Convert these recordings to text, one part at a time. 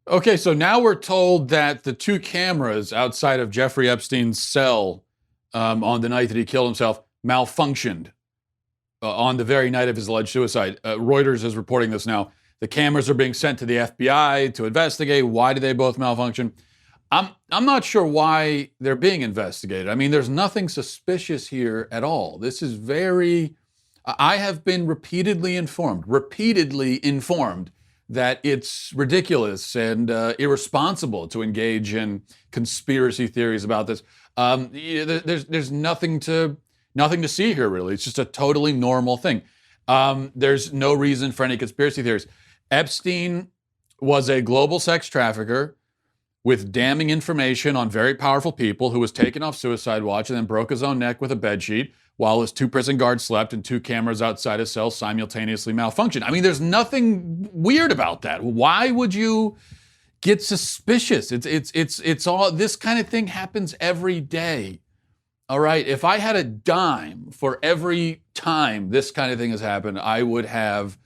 Okay, so now we're told that the two cameras outside of Jeffrey Epstein's cell on the night that he killed himself malfunctioned on the very night of his alleged suicide. Reuters is reporting this now. The cameras are being sent to the FBI to investigate. Why did they both malfunction? I'm not sure why they're being investigated. I mean, there's nothing suspicious here at all. This is very. I have been repeatedly informed that it's ridiculous and irresponsible to engage in conspiracy theories about this. There's nothing to see here, really. It's just a totally normal thing. There's no reason for any conspiracy theories. Epstein was a global sex trafficker with damning information on very powerful people who was taken off suicide watch and then broke his own neck with a bedsheet while his two prison guards slept and two cameras outside his cell simultaneously malfunctioned. I mean, there's nothing weird about that. Why would you get suspicious? It's all, this kind of thing happens every day. All right, if I had a dime for every time this kind of thing has happened, I would have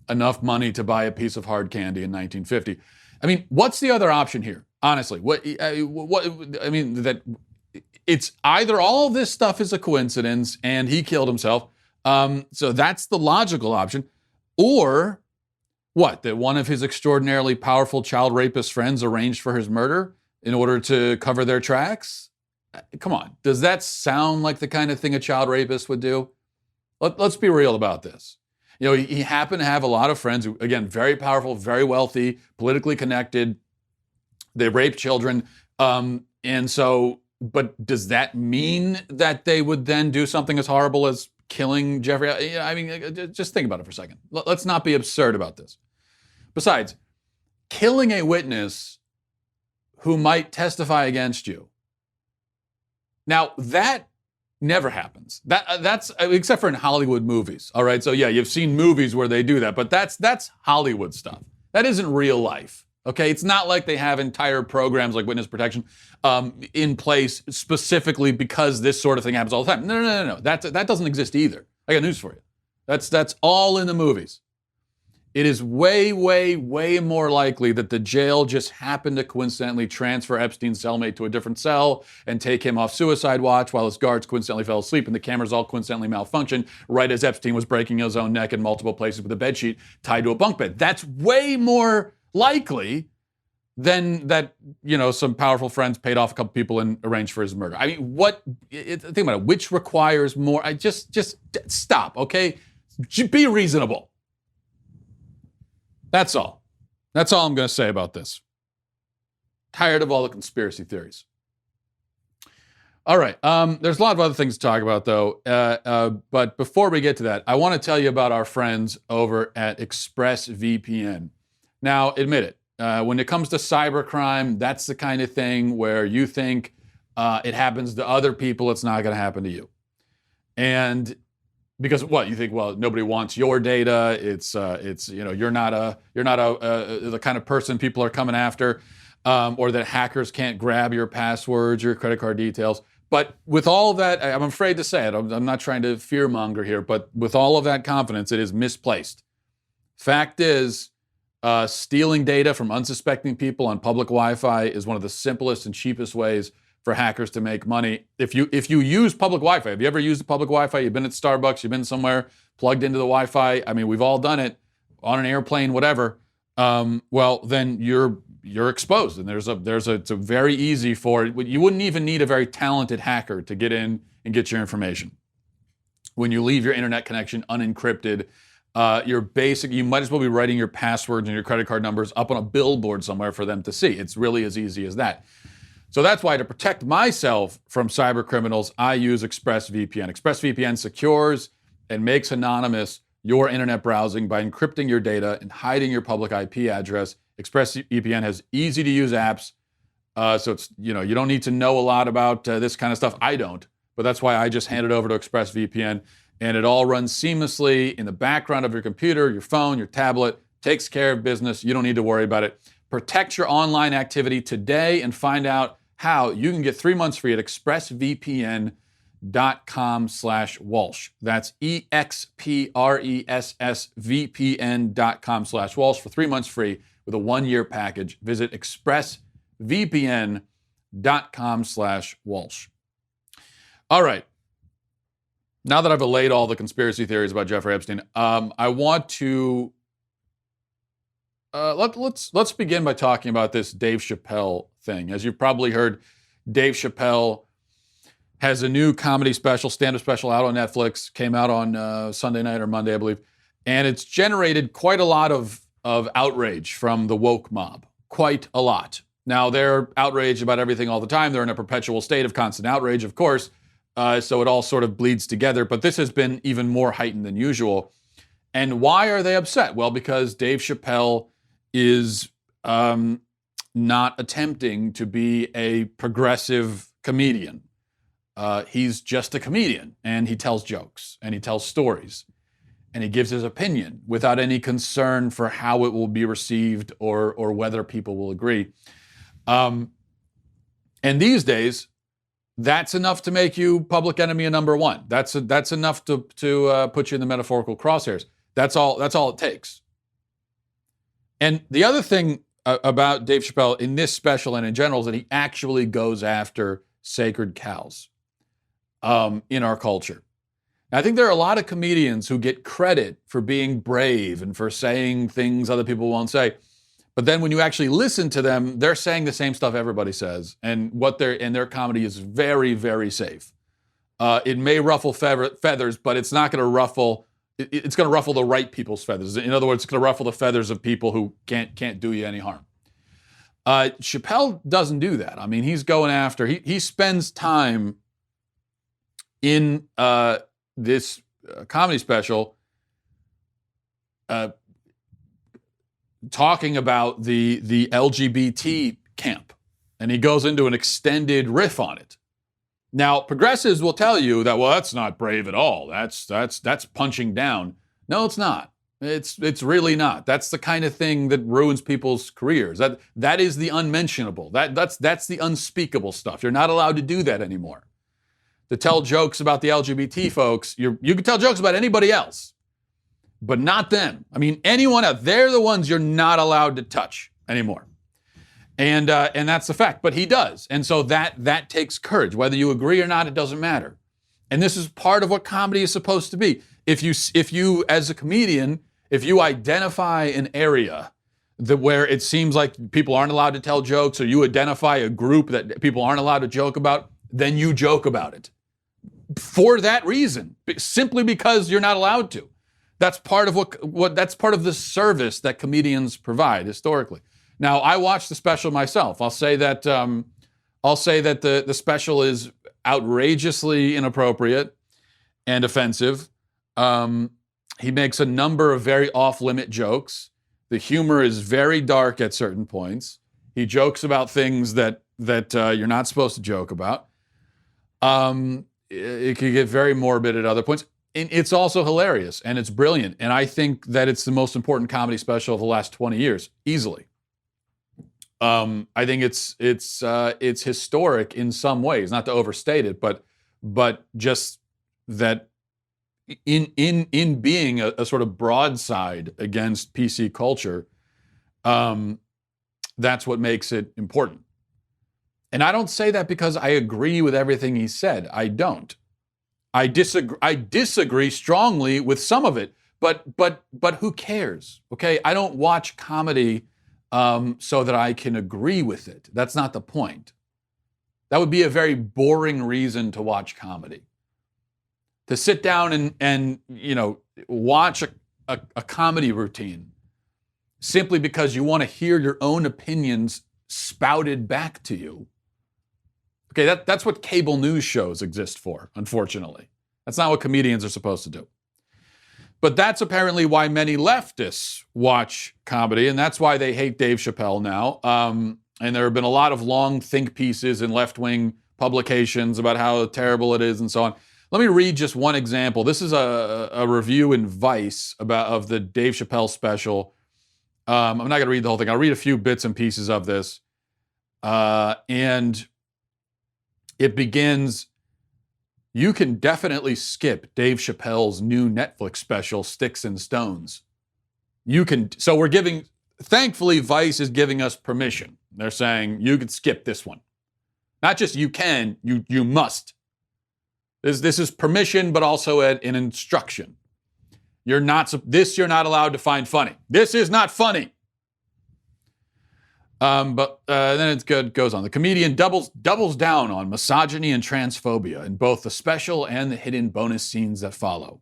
enough money to buy a piece of hard candy in 1950. I mean, what's the other option here? Honestly, that it's either all of this stuff is a coincidence and he killed himself, so that's the logical option, or what, that one of his extraordinarily powerful child rapist friends arranged for his murder in order to cover their tracks? Come on, does that sound like the kind of thing a child rapist would do? Let's be real about this. You know, he happened to have a lot of friends who, again, very powerful, very wealthy, politically connected. They raped children. And so, but does that mean that they would then do something as horrible as killing Jeffrey? I mean, just think about it for a second. Let's not be absurd about this. Besides, killing a witness who might testify against you. Now, that never happens. That's except for in Hollywood movies. All right. So yeah, you've seen movies where they do that, but that's Hollywood stuff. That isn't real life. Okay. It's not like they have entire programs like witness protection in place specifically because this sort of thing happens all the time. No. That doesn't exist either. I got news for you. That's all in the movies. It is way, way, way more likely that the jail just happened to coincidentally transfer Epstein's cellmate to a different cell and take him off suicide watch while his guards coincidentally fell asleep and the cameras all coincidentally malfunctioned right as Epstein was breaking his own neck in multiple places with a bedsheet tied to a bunk bed. That's way more likely than that, you know, some powerful friends paid off a couple people and arranged for his murder. I mean, think about it. Which requires more? Just stop, okay? Be reasonable. That's all. That's all I'm going to say about this. Tired of all the conspiracy theories. All right. There's a lot of other things to talk about, though. But before we get to that, I want to tell you about our friends over at ExpressVPN. Now, admit it. When it comes to cybercrime, that's the kind of thing where you think it happens to other people, it's not going to happen to you. And because what you think? Well, nobody wants your data. It's you know, you're not the kind of person people are coming after, or that hackers can't grab your passwords, your credit card details. But with all of that, I'm afraid to say it. I'm not trying to fearmonger here, but with all of that confidence, it is misplaced. Fact is, stealing data from unsuspecting people on public Wi-Fi is one of the simplest and cheapest ways for hackers to make money. If you use public Wi-Fi, have you ever used the public Wi-Fi? You've been at Starbucks, you've been somewhere, plugged into the Wi-Fi. I mean, we've all done it on an airplane, whatever. Well, then you're exposed, and it's a very easy for you wouldn't even need a very talented hacker to get in and get your information. When you leave your internet connection unencrypted, you might as well be writing your passwords and your credit card numbers up on a billboard somewhere for them to see. It's really as easy as that. So that's why, to protect myself from cyber criminals, I use ExpressVPN. ExpressVPN secures and makes anonymous your internet browsing by encrypting your data and hiding your public IP address. ExpressVPN has easy-to-use apps, so it's, you know, you don't need to know a lot about this kind of stuff. I don't, but that's why I just hand it over to ExpressVPN, and it all runs seamlessly in the background of your computer, your phone, your tablet. Takes care of business. You don't need to worry about it. Protect your online activity today and find out how you can get 3 months free at expressvpn.com/Walsh. That's EXPRESSVPN.com/Walsh for 3 months free with a 1-year package. Visit expressvpn.com/Walsh. All right. Now that I've allayed all the conspiracy theories about Jeffrey Epstein, I want to let's begin by talking about this Dave Chappelle thing. As you've probably heard, Dave Chappelle has a new comedy special, stand-up special out on Netflix. Came out on Sunday night or Monday, I believe, and it's generated quite a lot of outrage from the woke mob. Quite a lot. Now, they're outraged about everything all the time. They're in a perpetual state of constant outrage, of course. So it all sort of bleeds together. But this has been even more heightened than usual. And why are they upset? Well, because Dave Chappelle is not attempting to be a progressive comedian. He's just a comedian, and he tells jokes, and he tells stories, and he gives his opinion without any concern for how it will be received or whether people will agree. And these days, that's enough to make you public enemy number one. That's enough to put you in the metaphorical crosshairs. That's all it takes. And the other thing about Dave Chappelle in this special and in general is that he actually goes after sacred cows in our culture. I think there are a lot of comedians who get credit for being brave and for saying things other people won't say. But then when you actually listen to them, they're saying the same stuff everybody says. And their comedy is very, very safe. It may ruffle feathers, but it's not going to ruffle. It's going to ruffle the right people's feathers. In other words, it's going to ruffle the feathers of people who can't do you any harm. Chappelle doesn't do that. I mean, he's going after. He spends time in this comedy special talking about the LGBT camp, and he goes into an extended riff on it. Now, progressives will tell you that, well, that's not brave at all. That's punching down. No, it's not. It's really not. That's the kind of thing that ruins people's careers. That is the unmentionable. That's the unspeakable stuff. You're not allowed to do that anymore. To tell jokes about the LGBT folks, you can tell jokes about anybody else, but not them. I mean, anyone else, they're the ones you're not allowed to touch anymore. And that's the fact, but he does. And so that takes courage. Whether you agree or not, it doesn't matter. And this is part of what comedy is supposed to be. If you as a comedian, if you identify an area where it seems like people aren't allowed to tell jokes, or you identify a group that people aren't allowed to joke about, then you joke about it. For that reason, simply because you're not allowed to. That's part of that's part of the service that comedians provide historically. Now, I watched the special myself. I'll say that the special is outrageously inappropriate and offensive. He makes a number of very off-limit jokes. The humor is very dark at certain points. He jokes about things that you're not supposed to joke about. It can get very morbid at other points. And it's also hilarious, and it's brilliant. And I think that it's the most important comedy special of the last 20 years, easily. I think it's historic in some ways, not to overstate it, but just that in being a sort of broadside against PC culture, that's what makes it important. And I don't say that because I agree with everything he said. I don't. I disagree strongly with some of it, but who cares? Okay, I don't watch comedy so that I can agree with it. That's not the point. That would be a very boring reason to watch comedy. To sit down and watch a comedy routine simply because you want to hear your own opinions spouted back to you. Okay, that's what cable news shows exist for, unfortunately. That's not what comedians are supposed to do. But that's apparently why many leftists watch comedy, and that's why they hate Dave Chappelle now. And there have been a lot of long think pieces in left-wing publications about how terrible it is and so on. Let me read just one example. This is a review in Vice of the Dave Chappelle special. I'm not going to read the whole thing. I'll read a few bits and pieces of this. And it begins, "You can definitely skip Dave Chappelle's new Netflix special, Sticks and Stones. So we're giving thankfully, Vice is giving us permission. They're saying you can skip this one. Not just you can, you must. This is permission, but also an instruction. You're not allowed to find funny. This is not funny. But then it goes on. The comedian doubles down on misogyny and transphobia in both the special and the hidden bonus scenes that follow.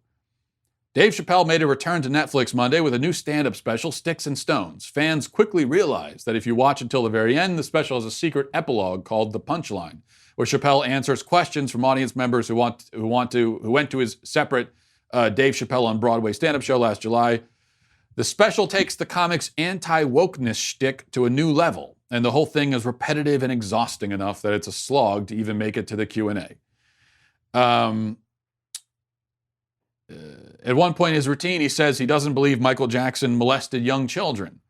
Dave Chappelle made a return to Netflix Monday with a new stand-up special, Sticks and Stones. Fans quickly realized that if you watch until the very end, the special has a secret epilogue called The Punchline, where Chappelle answers questions from audience members who went to his separate Dave Chappelle on Broadway stand-up show last July. The special takes the comic's anti-wokeness shtick to a new level, and the whole thing is repetitive and exhausting enough that it's a slog to even make it to the Q&A. At one point in his routine, he says he doesn't believe Michael Jackson molested young children.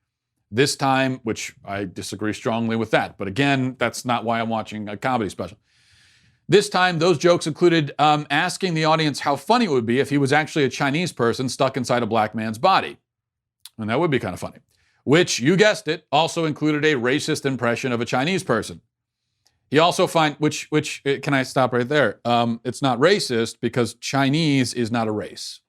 This time, which I disagree strongly with that, but again, that's not why I'm watching a comedy special. This time, those jokes included asking the audience how funny it would be if he was actually a Chinese person stuck inside a black man's body. And that would be kind of funny. Which, you guessed it, also included a racist impression of a Chinese person. He also which can I stop right there? It's not racist because Chinese is not a race.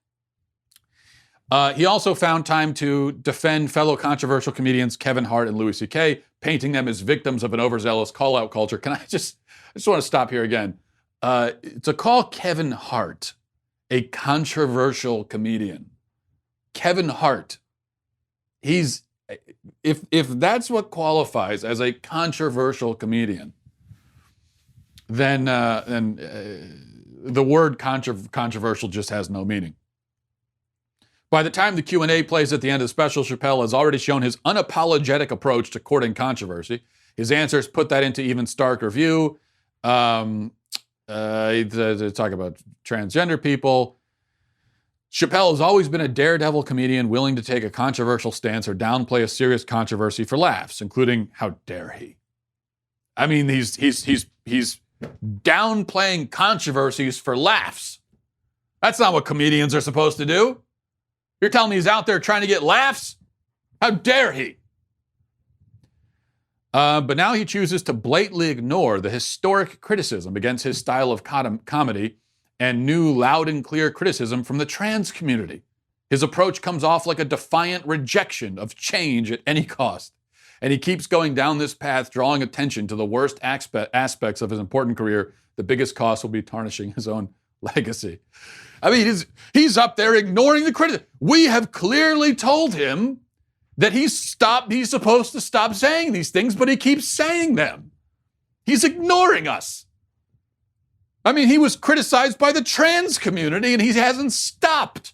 He also found time to defend fellow controversial comedians Kevin Hart and Louis C.K., painting them as victims of an overzealous call-out culture. I just want to stop here again. To call Kevin Hart a controversial comedian, Kevin Hart, if that's what qualifies as a controversial comedian, then the word controversial just has no meaning. By the time the Q&A plays at the end of the special, Chappelle has already shown his unapologetic approach to courting controversy. His answers put that into even starker view. They talk about transgender people. Chappelle has always been a daredevil comedian willing to take a controversial stance or downplay a serious controversy for laughs, including how dare he. I mean, he's downplaying controversies for laughs. That's not what comedians are supposed to do. You're telling me he's out there trying to get laughs? How dare he? But now he chooses to blatantly ignore the historic criticism against his style of comedy and new loud and clear criticism from the trans community. His approach comes off like a defiant rejection of change at any cost. And he keeps going down this path, drawing attention to the worst aspects of his important career. The biggest cost will be tarnishing his own legacy. I mean, he's up there ignoring the criticism. We have clearly told him that he's supposed to stop saying these things, but he keeps saying them. He's ignoring us. I mean, he was criticized by the trans community and he hasn't stopped.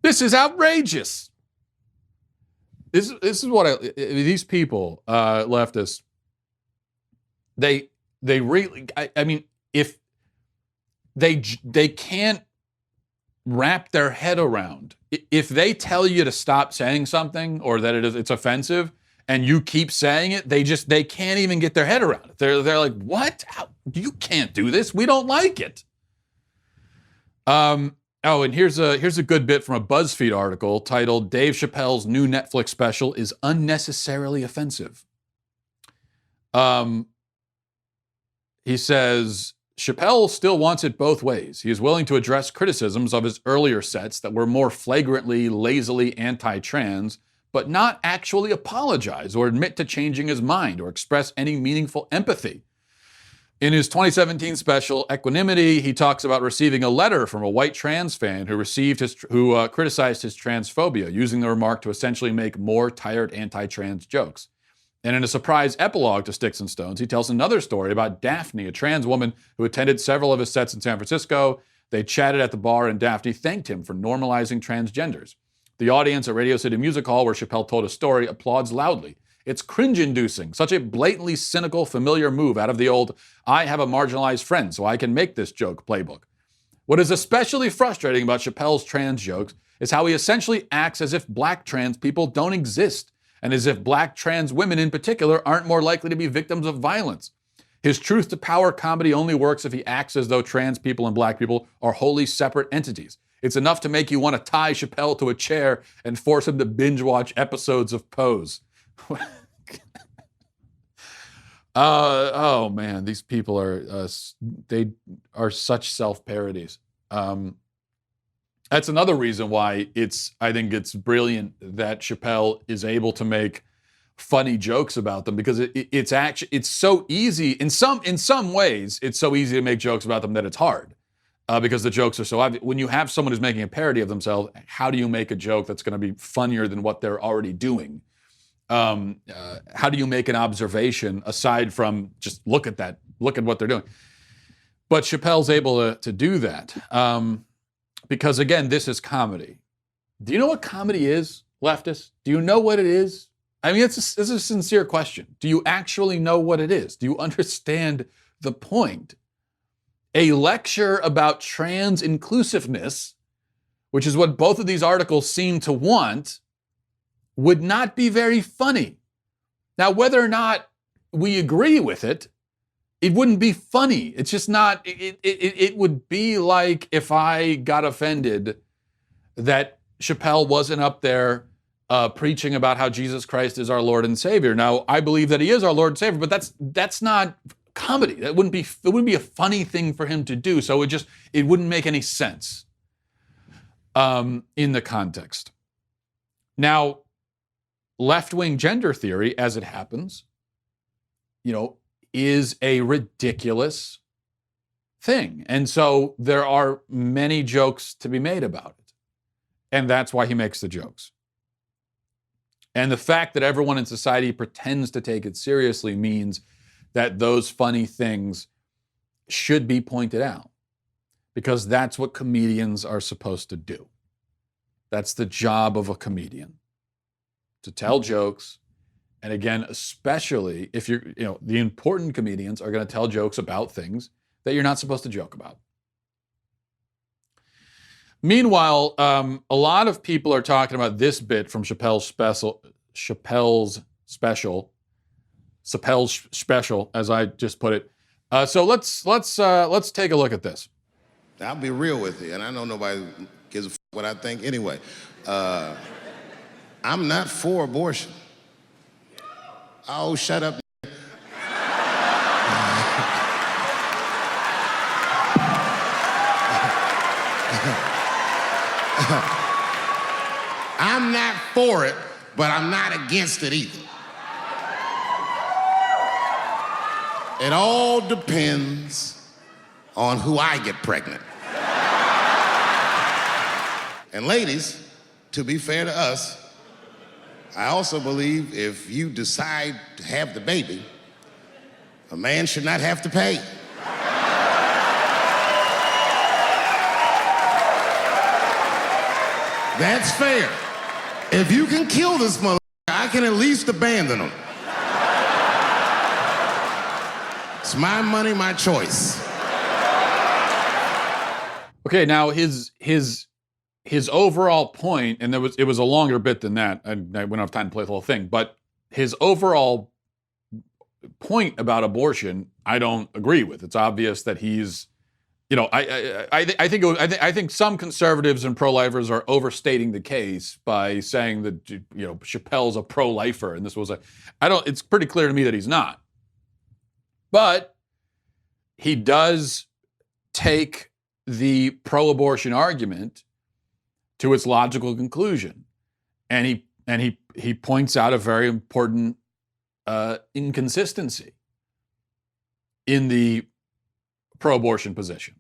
This is outrageous. This is what these people, leftists, they really, I mean, if they can't wrap their head around, if they tell you to stop saying something or that it's offensive and you keep saying it, they can't even get their head around it. They're like, what? You can't do this. We don't like it. And here's a good bit from a BuzzFeed article titled "Dave Chappelle's New Netflix Special is Unnecessarily Offensive." He says, Chappelle still wants it both ways. He is willing to address criticisms of his earlier sets that were more flagrantly, lazily anti-trans, but not actually apologize or admit to changing his mind or express any meaningful empathy. In his 2017 special, Equanimity, he talks about receiving a letter from a white trans fan who criticized his transphobia, using the remark to essentially make more tired anti-trans jokes. And in a surprise epilogue to Sticks and Stones, he tells another story about Daphne, a trans woman who attended several of his sets in San Francisco. They chatted at the bar, and Daphne thanked him for normalizing transgenders. The audience at Radio City Music Hall, where Chappelle told a story, applauds loudly. It's cringe-inducing, such a blatantly cynical, familiar move out of the old, I have a marginalized friend, so I can make this joke playbook. What is especially frustrating about Chappelle's trans jokes is how he essentially acts as if black trans people don't exist, and as if black trans women in particular aren't more likely to be victims of violence. His truth to power comedy only works if he acts as though trans people and black people are wholly separate entities. It's enough to make you want to tie Chappelle to a chair and force him to binge watch episodes of Pose. Oh man, these people are they are such self-parodies. That's another reason why I think it's brilliant that Chappelle is able to make funny jokes about them, because it's so easy in some ways. It's so easy to make jokes about them that it's hard, because the jokes are so obvious. When you have someone who's making a parody of themselves, how do you make a joke that's going to be funnier than what they're already doing? How do you make an observation aside from just look at what they're doing? But Chappelle's able to do that, because again, this is comedy. Do you know what comedy is, leftists? Do you know what it is? I mean, it's a sincere question. Do you actually know what it is? Do you understand the point? A lecture about trans inclusiveness, which is what both of these articles seem to want, would not be very funny. Now, whether or not we agree with it, it wouldn't be funny. It's just not, it would be like if I got offended that Chappelle wasn't up there preaching about how Jesus Christ is our Lord and Savior. Now, I believe that he is our Lord and Savior, but that's not comedy. It wouldn't be a funny thing for him to do. So it wouldn't make any sense in the context. Now, left-wing gender theory, as it happens, is a ridiculous thing. And so there are many jokes to be made about it. And that's why he makes the jokes. And the fact that everyone in society pretends to take it seriously means that those funny things should be pointed out, because that's what comedians are supposed to do. That's the job of a comedian, to tell jokes. And again, especially if the important comedians are going to tell jokes about things that you're not supposed to joke about. Meanwhile, a lot of people are talking about this bit from Chappelle's special, as I just put it. So let's take a look at this. I'll be real with you, and I know nobody gives a f what I think anyway. I'm not for abortion. Oh, shut up. I'm not for it, but I'm not against it either. It all depends on who I get pregnant. And ladies, to be fair to us, I also believe if you decide to have the baby, a man should not have to pay. That's fair. If you can kill this motherfucker, I can at least abandon him. It's my money, my choice. Okay, now his overall point, and it was a longer bit than that. I wouldn't have time to play the whole thing, but his overall point about abortion, I don't agree with. It's obvious that he's, I think some conservatives and pro-lifers are overstating the case by saying that Chappelle's a pro-lifer, and this was it's pretty clear to me that he's not. But he does take the pro-abortion argument to its logical conclusion, and he points out a very important inconsistency in the pro-abortion position,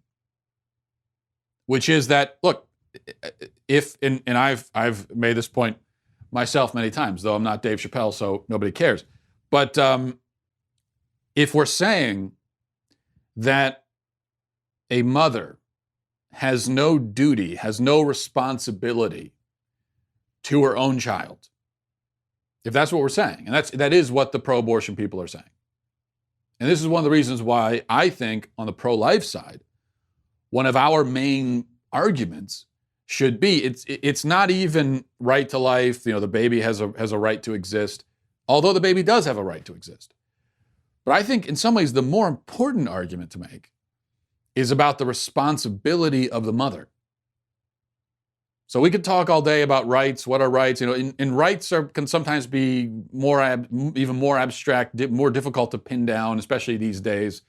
which is that, look, and I've made this point myself many times, though I'm not Dave Chappelle, so nobody cares. But if we're saying that a mother has no duty, has no responsibility to her own child, if that's what we're saying, and that is what the pro-abortion people are saying. And this is one of the reasons why I think on the pro-life side, one of our main arguments should be it's not even right to life. The baby has a right to exist, although the baby does have a right to exist. But I think in some ways the more important argument to make is about the responsibility of the mother. So we could talk all day about rights. What are rights? And rights can sometimes be even more abstract, more difficult to pin down, especially these days.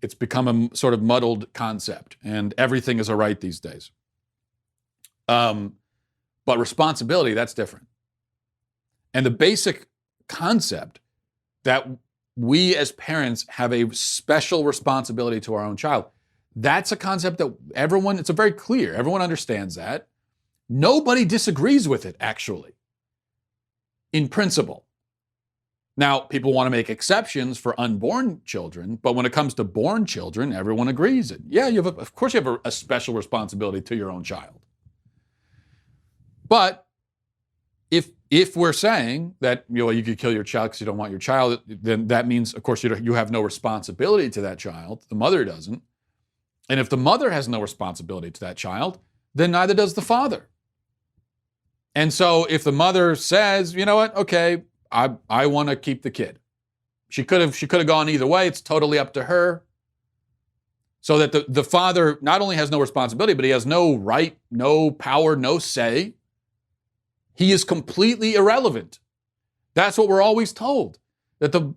It's become a sort of muddled concept, and everything is a right these days. But responsibility, that's different. And the basic concept that we as parents have a special responsibility to our own child, that's a concept that it's very clear. Everyone understands that. Nobody disagrees with it, actually, in principle. Now, people want to make exceptions for unborn children, but when it comes to born children, everyone agrees. Yeah, of course you have a special responsibility to your own child. But if we're saying that you could kill your child because you don't want your child, then that means, of course, you have no responsibility to that child. The mother doesn't. And if the mother has no responsibility to that child, then neither does the father. And so if the mother says, you know what, okay, I want to keep the kid. She could have gone either way. It's totally up to her. So that the father not only has no responsibility, but he has no right, no power, no say. He is completely irrelevant. That's what we're always told. That the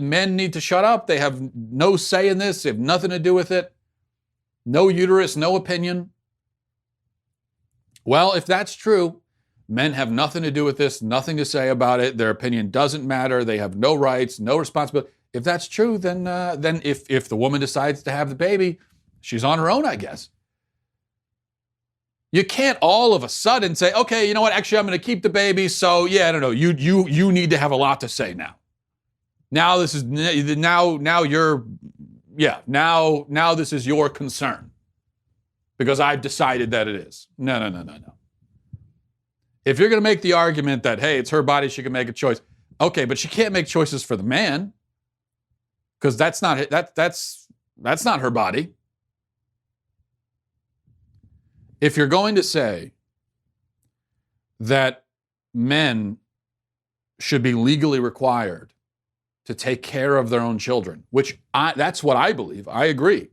men need to shut up. They have no say in this. They have nothing to do with it. No uterus, no opinion. Well, if that's true, men have nothing to do with this, nothing to say about it. Their opinion doesn't matter. They have no rights, no responsibility. If that's true, then if the woman decides to have the baby, she's on her own, I guess. You can't all of a sudden say, okay, you know what? Actually, I'm going to keep the baby. So yeah, I don't know. You need to have a lot to say now. Now this is now this is your concern because I've decided that it is. No. If you're going to make the argument that, hey, it's her body, she can make a choice. Okay, but she can't make choices for the man because that's not her body. If you're going to say that men should be legally required to take care of their own children, that's what I believe. I agree.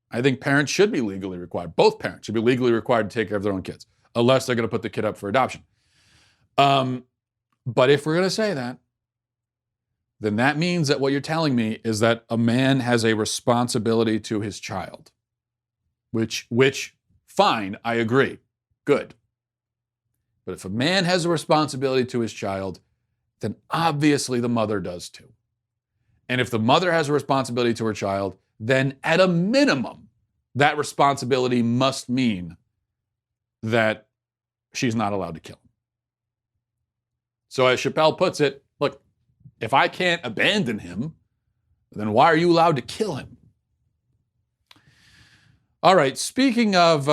I think parents should be legally required. Both parents should be legally required to take care of their own kids, unless they're going to put the kid up for adoption. But if we're going to say that, then that means that what you're telling me is that a man has a responsibility to his child, which fine, I agree. Good. But if a man has a responsibility to his child, then obviously the mother does too. And if the mother has a responsibility to her child, then at a minimum, that responsibility must mean that she's not allowed to kill him. So as Chappelle puts it, look, if I can't abandon him, then why are you allowed to kill him? All right, speaking of,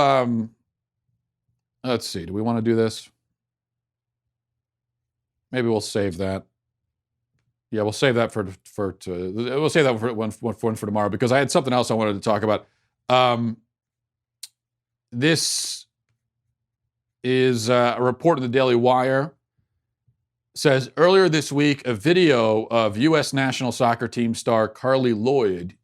let's see, do we want to do this? Maybe we'll save that. Yeah, we'll save that for tomorrow because I had something else I wanted to talk about. This is a report in the Daily Wire. Says earlier this week, a video of U.S. national soccer team star Carli Lloyd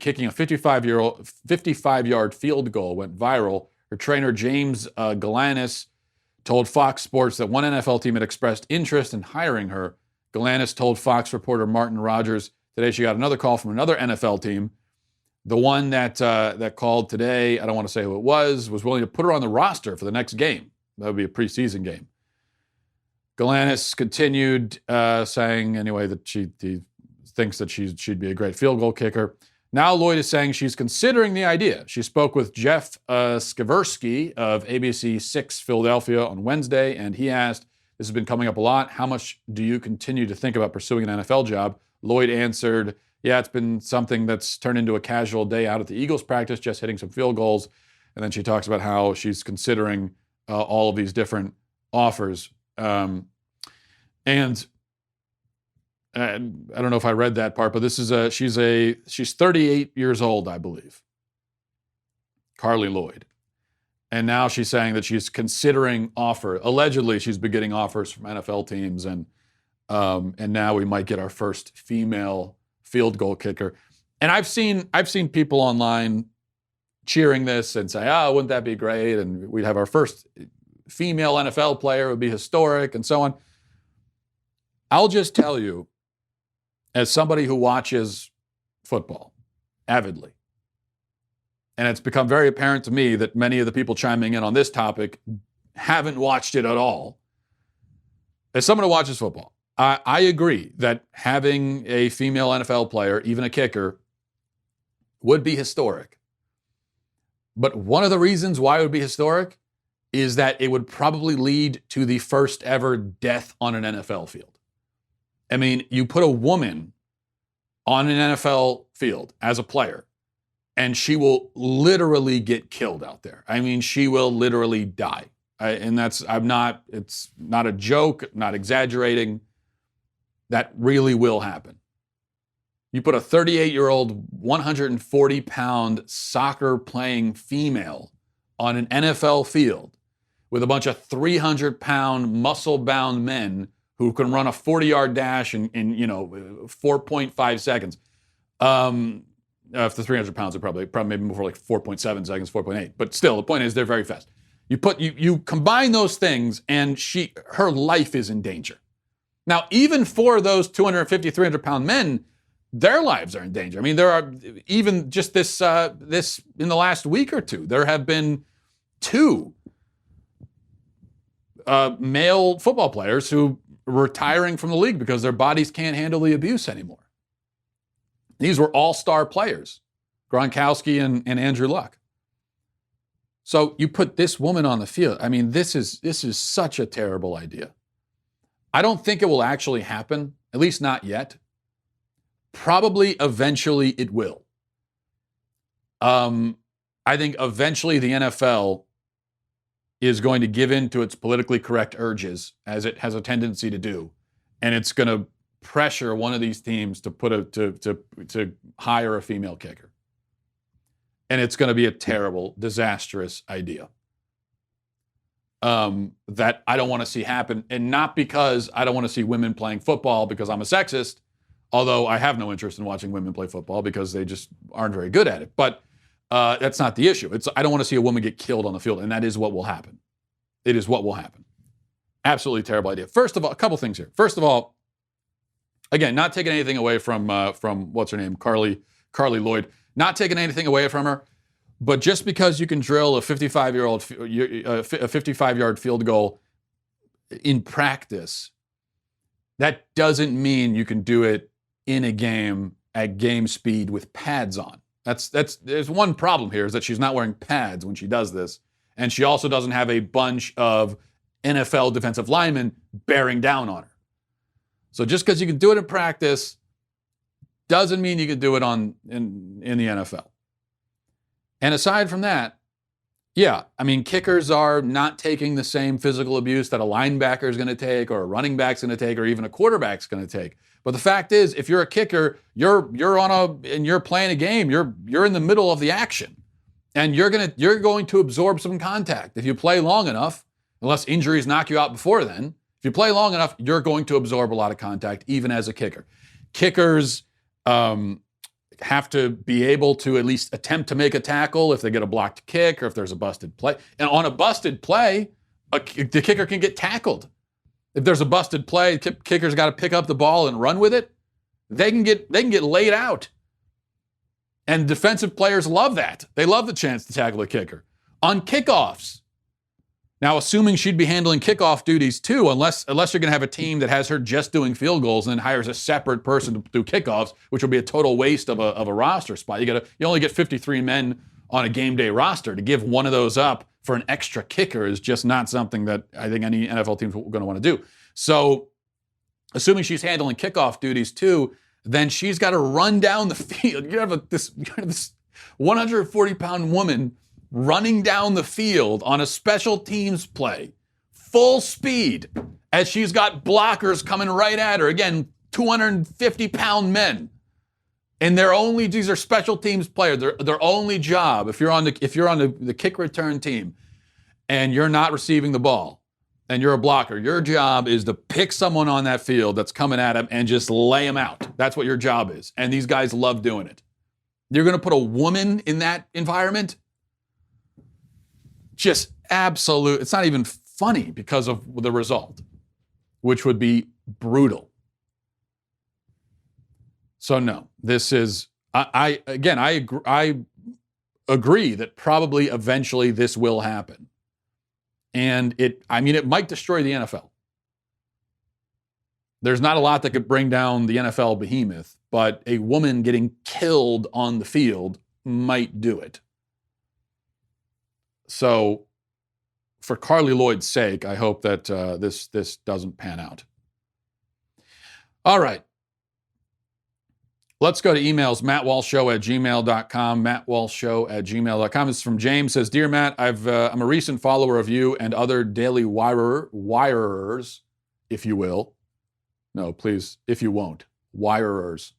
kicking a 55-yard field goal went viral. Her trainer, James Galanis, told Fox Sports that one NFL team had expressed interest in hiring her. Galanis told Fox reporter Martin Rogers today she got another call from another NFL team. The one that called today, I don't want to say who it was willing to put her on the roster for the next game. That would be a preseason game. Galanis continued saying, anyway, that he thinks that she'd be a great field goal kicker. Now Lloyd is saying she's considering the idea. She spoke with Jeff Skversky of ABC 6 Philadelphia on Wednesday, and he asked, this has been coming up a lot, how much do you continue to think about pursuing an NFL job? Lloyd answered, yeah, it's been something that's turned into a casual day out at the Eagles practice, just hitting some field goals. And then she talks about how she's considering all of these different offers. And I don't know if I read that part, but this is she's 38 years old, I believe. Carli Lloyd. And now she's saying that she's considering allegedly she's been getting offers from NFL teams, and now we might get our first female field goal kicker. And I've seen people online cheering this and say, oh, wouldn't that be great? And we'd have our first female NFL player, it would be historic and so on. I'll just tell you, as somebody who watches football avidly, and it's become very apparent to me that many of the people chiming in on this topic haven't watched it at all. As someone who watches football, I agree that having a female NFL player, even a kicker, would be historic. But one of the reasons why it would be historic is that it would probably lead to the first ever death on an NFL field. I mean, you put a woman on an NFL field as a player, and she will literally get killed out there. I mean, she will literally die. It's not a joke, not exaggerating. That really will happen. You put a 38-year-old, 140-pound soccer-playing female on an NFL field with a bunch of 300-pound, muscle-bound men who can run a 40-yard dash in 4.5 seconds. If the 300 pounds are probably maybe more like 4.7 seconds, 4.8. But still, the point is they're very fast. You combine those things, and her life is in danger. Now, even for those 250, 300-pound men, their lives are in danger. I mean, there are even just this in the last week or two, there have been 2 male football players who are retiring from the league because their bodies can't handle the abuse anymore. These were all-star players, Gronkowski and Andrew Luck. So you put this woman on the field. I mean, this is such a terrible idea. I don't think it will actually happen, at least not yet. Probably eventually it will. I think eventually the NFL is going to give in to its politically correct urges, as it has a tendency to do, and it's going to pressure one of these teams to hire a female kicker. And it's going to be a terrible, disastrous idea that I don't want to see happen. And not because I don't want to see women playing football because I'm a sexist, although I have no interest in watching women play football because they just aren't very good at it. But that's not the issue. I don't want to see a woman get killed on the field, and that is what will happen. It is what will happen. Absolutely terrible idea. First of all, a couple things here. First of all, again, not taking anything away from what's her name, Carli Lloyd. Not taking anything away from her, but just because you can drill a 55-yard field goal in practice, that doesn't mean you can do it in a game at game speed with pads on. There's one problem here, is that she's not wearing pads when she does this, and she also doesn't have a bunch of NFL defensive linemen bearing down on her. So just because you can do it in practice doesn't mean you can do it in the NFL. And aside from that, yeah, I mean, kickers are not taking the same physical abuse that a linebacker is going to take, or a running back's going to take, or even a quarterback's going to take. But the fact is, if you're a kicker, you're playing a game, you're in the middle of the action, and you're going to absorb some contact if you play long enough, unless injuries knock you out before then. If you play long enough, you're going to absorb a lot of contact, even as a kicker. Kickers have to be able to at least attempt to make a tackle if they get a blocked kick or if there's a busted play. And on a busted play, the kicker can get tackled. If there's a busted play, the kicker's got to pick up the ball and run with it. They can get laid out. And defensive players love that. They love the chance to tackle the kicker. On kickoffs, now assuming she'd be handling kickoff duties too, unless you're going to have a team that has her just doing field goals and then hires a separate person to do kickoffs, which will be a total waste of a roster spot. You only get 53 men on a game day roster. To give one of those up for an extra kicker is just not something that I think any NFL team's going to want to do. So assuming she's handling kickoff duties too, then she's got to run down the field. You have this 140-pound woman running down the field on a special teams play, full speed, as she's got blockers coming right at her. Again, 250-pound men. And these are special teams players. Their only job, if you're on the kick return team and you're not receiving the ball and you're a blocker, your job is to pick someone on that field that's coming at them and just lay them out. That's what your job is. And these guys love doing it. You're going to put a woman in that environment? Just absolute, it's not even funny because of the result, which would be brutal. So no, this is, I agree that probably eventually this will happen. And it might destroy the NFL. There's not a lot that could bring down the NFL behemoth, but a woman getting killed on the field might do it. So for Carli Lloyd's sake, I hope that this doesn't pan out. All right. Let's go to emails. mattwalshshow@gmail.com. mattwalshshow@gmail.com. This is from James. Says, Dear Matt, I'm a recent follower of you and other daily wirers, if you will. No, please, if you won't. Wirers.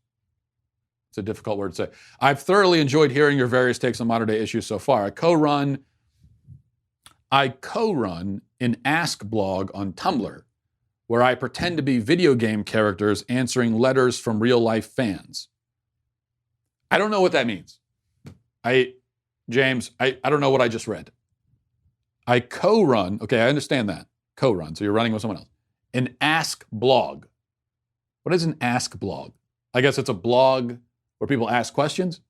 It's a difficult word to say. I've thoroughly enjoyed hearing your various takes on modern day issues so far. I co-run an Ask blog on Tumblr, where I pretend to be video game characters answering letters from real-life fans. I don't know what that means. James, I don't know what I just read. I co-run, okay, I understand that. Co-run, so you're running with someone else. An Ask blog. What is an Ask blog? I guess it's a blog where people ask questions,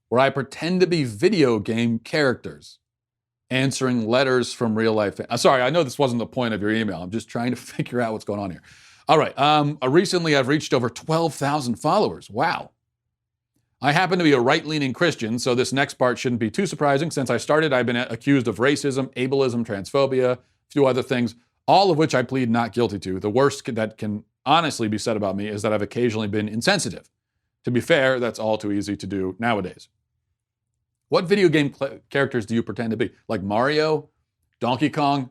where I pretend to be video game characters answering letters from real life. Sorry, I know this wasn't the point of your email. I'm just trying to figure out what's going on here. All right. Recently, I've reached over 12,000 followers. Wow. I happen to be a right-leaning Christian, so this next part shouldn't be too surprising. Since I started, I've been accused of racism, ableism, transphobia, a few other things, all of which I plead not guilty to. The worst that can honestly be said about me is that I've occasionally been insensitive. To be fair, that's all too easy to do nowadays. What video game characters do you pretend to be? Like Mario? Donkey Kong?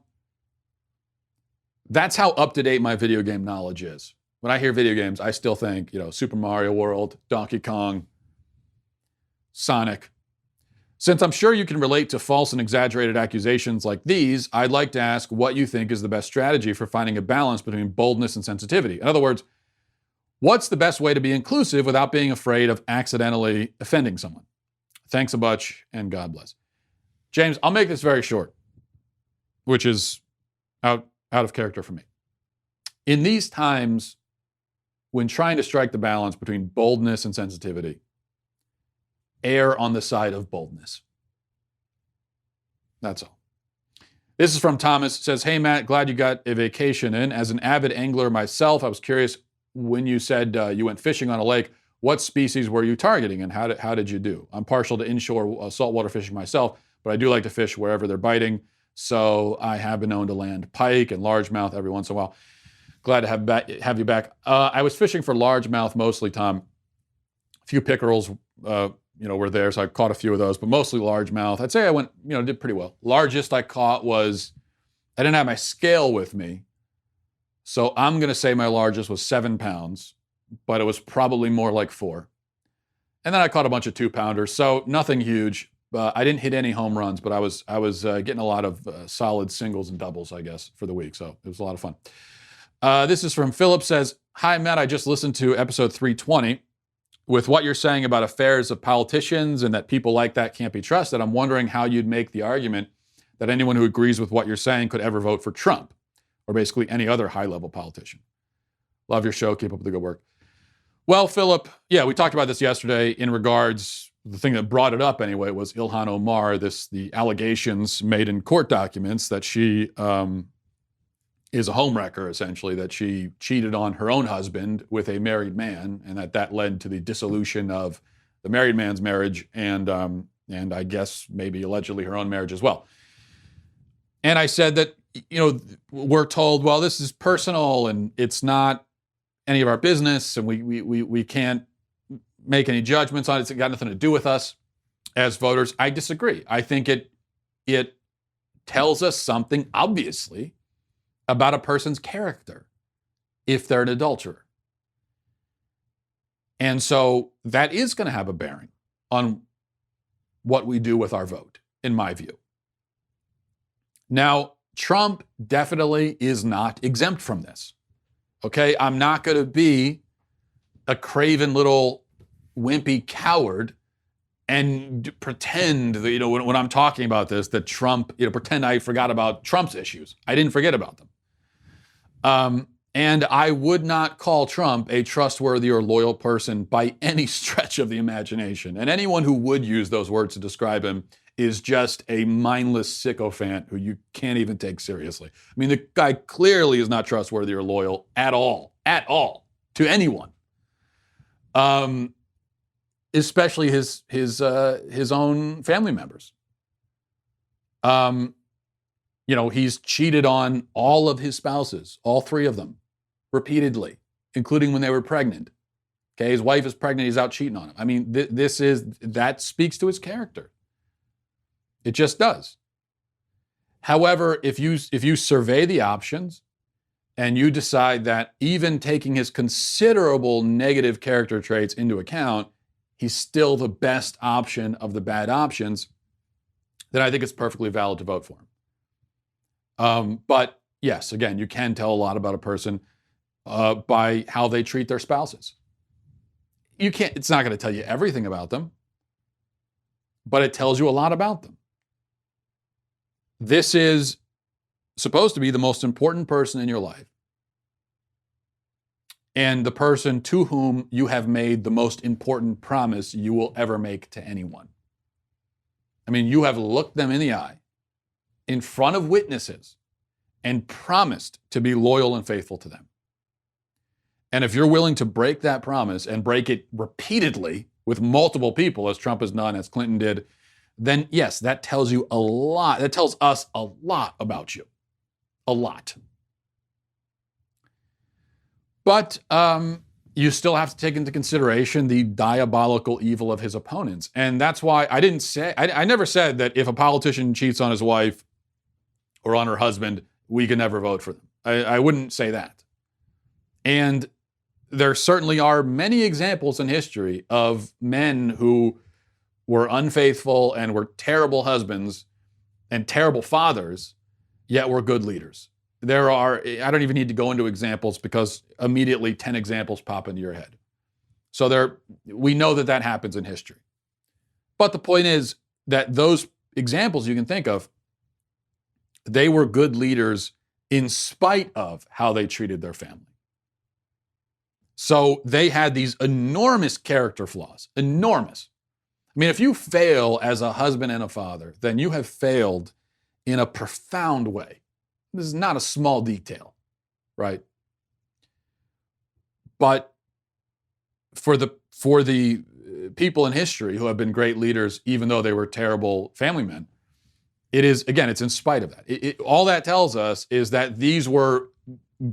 That's how up-to-date my video game knowledge is. When I hear video games, I still think, Super Mario World, Donkey Kong, Sonic. Since I'm sure you can relate to false and exaggerated accusations like these, I'd like to ask what you think is the best strategy for finding a balance between boldness and sensitivity. In other words, what's the best way to be inclusive without being afraid of accidentally offending someone? Thanks a bunch, and God bless. James, I'll make this very short, which is out of character for me. In these times, when trying to strike the balance between boldness and sensitivity, err on the side of boldness. That's all. This is from Thomas. It says, Hey, Matt, glad you got a vacation in. As an avid angler myself, I was curious when you said you went fishing on a lake, what species were you targeting and how did you do? I'm partial to inshore saltwater fishing myself, but I do like to fish wherever they're biting. So I have been known to land pike and largemouth every once in a while. Glad to have you back. I was fishing for largemouth mostly, Tom. A few pickerels, were there, so I caught a few of those, but mostly largemouth. I'd say I went, did pretty well. Largest I caught was, I didn't have my scale with me, so I'm going to say my largest was 7 pounds, but it was probably more like 4. And then I caught a bunch of 2-pounders, so nothing huge. I didn't hit any home runs, but I was getting a lot of solid singles and doubles, I guess, for the week, so it was a lot of fun. This is from Philip. Says, Hi, Matt, I just listened to episode 320. With what you're saying about affairs of politicians and that people like that can't be trusted, I'm wondering how you'd make the argument that anyone who agrees with what you're saying could ever vote for Trump, or basically any other high-level politician. Love your show. Keep up the good work. Well, Philip, yeah, we talked about this yesterday in regards, the thing that brought it up anyway was Ilhan Omar, the allegations made in court documents that she is a homewrecker, essentially, that she cheated on her own husband with a married man, and that led to the dissolution of the married man's marriage and I guess maybe allegedly her own marriage as well. And I said that, we're told, well, this is personal and it's not any of our business, and we can't make any judgments on it. It's got nothing to do with us as voters. I disagree. I think it tells us something, obviously, about a person's character if they're an adulterer. And so that is going to have a bearing on what we do with our vote, in my view. Now, Trump definitely is not exempt from this. Okay, I'm not going to be a craven little wimpy coward and pretend that, when I'm talking about this, that Trump, pretend I forgot about Trump's issues. I didn't forget about them. And I would not call Trump a trustworthy or loyal person by any stretch of the imagination. And anyone who would use those words to describe him is just a mindless sycophant who you can't even take seriously. I mean, the guy clearly is not trustworthy or loyal at all, to anyone. Especially his own family members. He's cheated on all of his spouses, all three of them, repeatedly, including when they were pregnant. Okay, his wife is pregnant, he's out cheating on him. I mean, that speaks to his character. It just does. However, if you survey the options and you decide that even taking his considerable negative character traits into account, he's still the best option of the bad options, then I think it's perfectly valid to vote for him. But yes, again, you can tell a lot about a person by how they treat their spouses. It's not going to tell you everything about them, but it tells you a lot about them. This is supposed to be the most important person in your life, and the person to whom you have made the most important promise you will ever make to anyone. I mean, you have looked them in the eye in front of witnesses and promised to be loyal and faithful to them. And if you're willing to break that promise and break it repeatedly with multiple people, as Trump has done, as Clinton did, then yes, that tells you a lot. That tells us a lot about you. A lot. But you still have to take into consideration the diabolical evil of his opponents. And that's why I never said that if a politician cheats on his wife or on her husband, we can never vote for them. I wouldn't say that. And there certainly are many examples in history of men who were unfaithful and were terrible husbands and terrible fathers, yet were good leaders. I don't even need to go into examples because immediately 10 examples pop into your head. So we know that happens in history. But the point is that those examples you can think of, they were good leaders in spite of how they treated their family. So they had these enormous character flaws, enormous. I mean, if you fail as a husband and a father, then you have failed in a profound way. This is not a small detail, right? But for the people in history who have been great leaders, even though they were terrible family men, it's in spite of that. All that tells us is that these were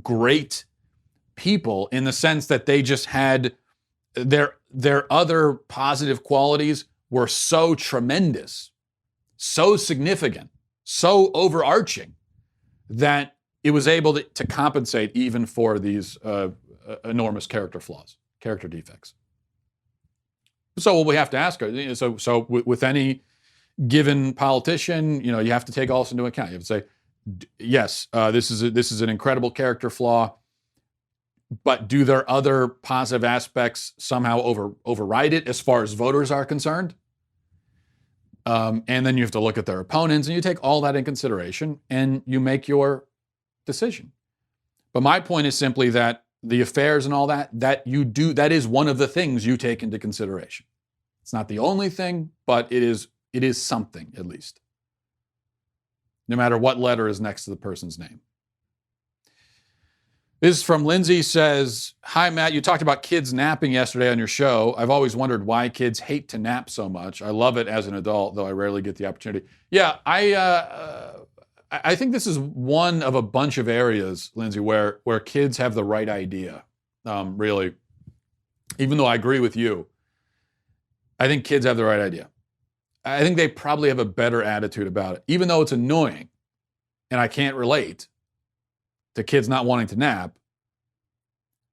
great people in the sense that they just had their other positive qualities were so tremendous, so significant, so overarching, that it was able to compensate even for these enormous character flaws, character defects. So what we have to ask, so with any given politician, you have to take all this into account. You have to say, yes, this is an incredible character flaw, but do their other positive aspects somehow override it as far as voters are concerned? And then you have to look at their opponents, and you take all that in consideration, and you make your decision. But my point is simply that the affairs and all that is one of the things you take into consideration. It's not the only thing, but it is something, at least. No matter what letter is next to the person's name. This is from Lindsay, says, "Hi, Matt, you talked about kids napping yesterday on your show. I've always wondered why kids hate to nap so much. I love it as an adult, though I rarely get the opportunity." Yeah, I think this is one of a bunch of areas, Lindsay, where kids have the right idea, really. Even though I agree with you, I think kids have the right idea. I think they probably have a better attitude about it, even though it's annoying and I can't relate to kids not wanting to nap.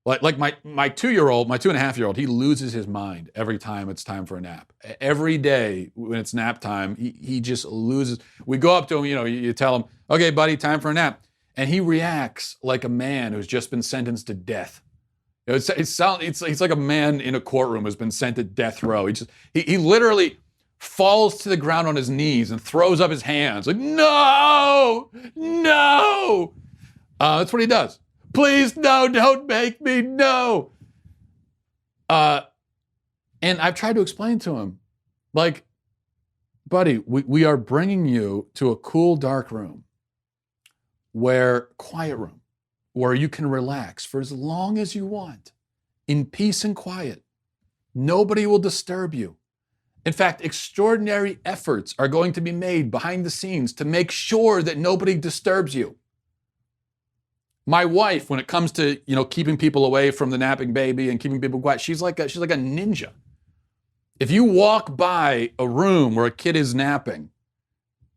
Like my 2-year-old, my 2.5-year-old, he loses his mind every time it's time for a nap. Every day when it's nap time, he just loses. We go up to him, you tell him, "Okay, buddy, time for a nap." And he reacts like a man who's just been sentenced to death. It's like a man in a courtroom who's been sent to death row. He literally, falls to the ground on his knees and throws up his hands like, no, no. That's what he does. Please, no, don't make me, no. And I've tried to explain to him, like, buddy, we are bringing you to a cool, dark room quiet room, where you can relax for as long as you want, in peace and quiet. Nobody will disturb you. In fact, extraordinary efforts are going to be made behind the scenes to make sure that nobody disturbs you. My wife, when it comes to, keeping people away from the napping baby and keeping people quiet, she's like a ninja. If you walk by a room where a kid is napping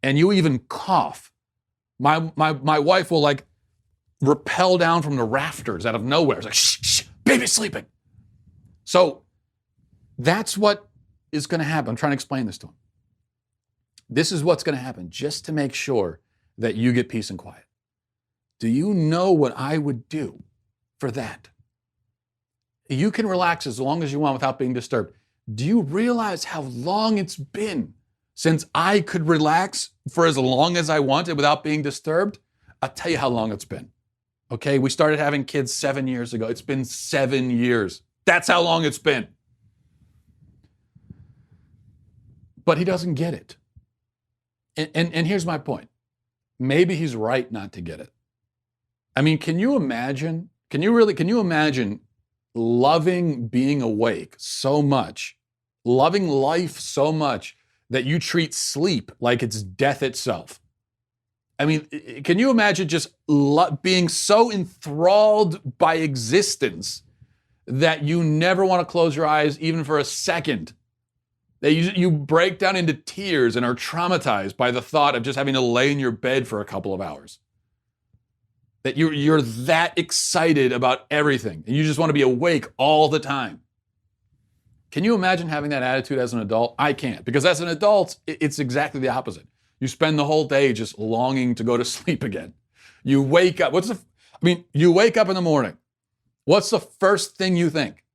and you even cough, my wife will like rappel down from the rafters out of nowhere. It's like, shh, baby's sleeping. So that's what is going to happen. I'm trying to explain this to him. This is what's going to happen just to make sure that you get peace and quiet. Do you know what I would do for that? You can relax as long as you want without being disturbed. Do you realize how long it's been since I could relax for as long as I wanted without being disturbed? I'll tell you how long it's been. Okay, we started having kids 7 years ago. It's been 7 years. That's how long it's been. But he doesn't get it. And here's my point. Maybe he's right not to get it. I mean, can you imagine loving being awake so much, loving life so much that you treat sleep like it's death itself? I mean, can you imagine just being so enthralled by existence that you never want to close your eyes even for a second? That you break down into tears and are traumatized by the thought of just having to lay in your bed for a couple of hours. That you're that excited about everything and you just want to be awake all the time. Can you imagine having that attitude as an adult? I can't, because as an adult, it's exactly the opposite. You spend the whole day just longing to go to sleep again. You wake up, you wake up in the morning. What's the first thing you think?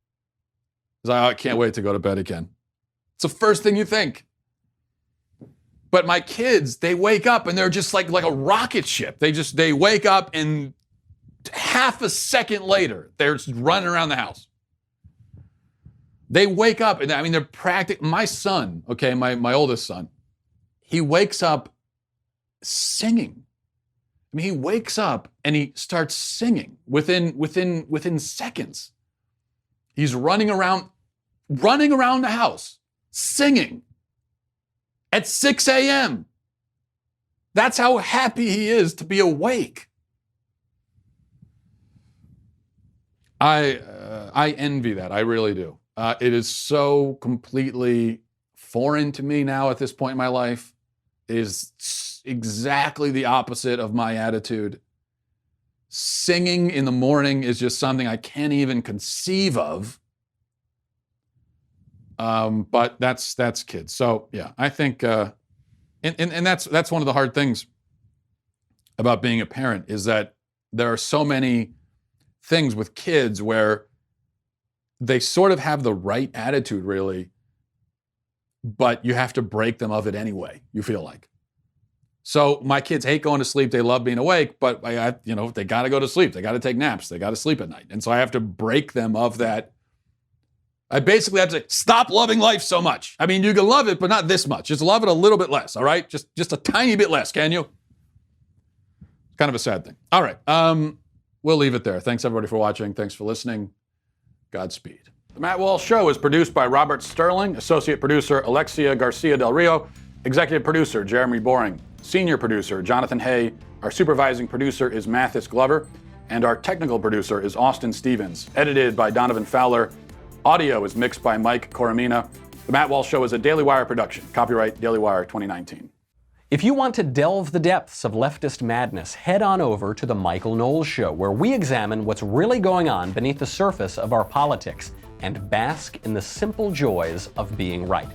It's like, oh, I can't wait to go to bed again. It's the first thing you think. But my kids, they wake up and they're just like a rocket ship. They wake up and half a second later, they're just running around the house. They wake up and they're my son, okay, my oldest son, he wakes up singing. I mean, he wakes up and he starts singing within seconds. He's running around the house, singing at 6 a.m. That's how happy he is to be awake. I envy that. I really do. It is so completely foreign to me now at this point in my life. It is exactly the opposite of my attitude. Singing in the morning is just something I can't even conceive of. But that's kids. So yeah, I think, and that's one of the hard things about being a parent, is that there are so many things with kids where they sort of have the right attitude, really, but you have to break them of it anyway, you feel like. So my kids hate going to sleep. They love being awake, but they got to go to sleep. They got to take naps. They got to sleep at night. And so I have to break them of that. I basically have to say, stop loving life so much. I mean, you can love it, but not this much. Just love it a little bit less, all right? Just a tiny bit less, can you? Kind of a sad thing. All right, we'll leave it there. Thanks, everybody, for watching. Thanks for listening. Godspeed. The Matt Walsh Show is produced by Robert Sterling, associate producer Alexia Garcia Del Rio, executive producer Jeremy Boring, senior producer Jonathan Hay, our supervising producer is Mathis Glover, and our technical producer is Austin Stevens, edited by Donovan Fowler. Audio is mixed by Mike Coromina. The Matt Walsh Show is a Daily Wire production. Copyright Daily Wire 2019. If you want to delve the depths of leftist madness, head on over to The Michael Knowles Show, where we examine what's really going on beneath the surface of our politics and bask in the simple joys of being right.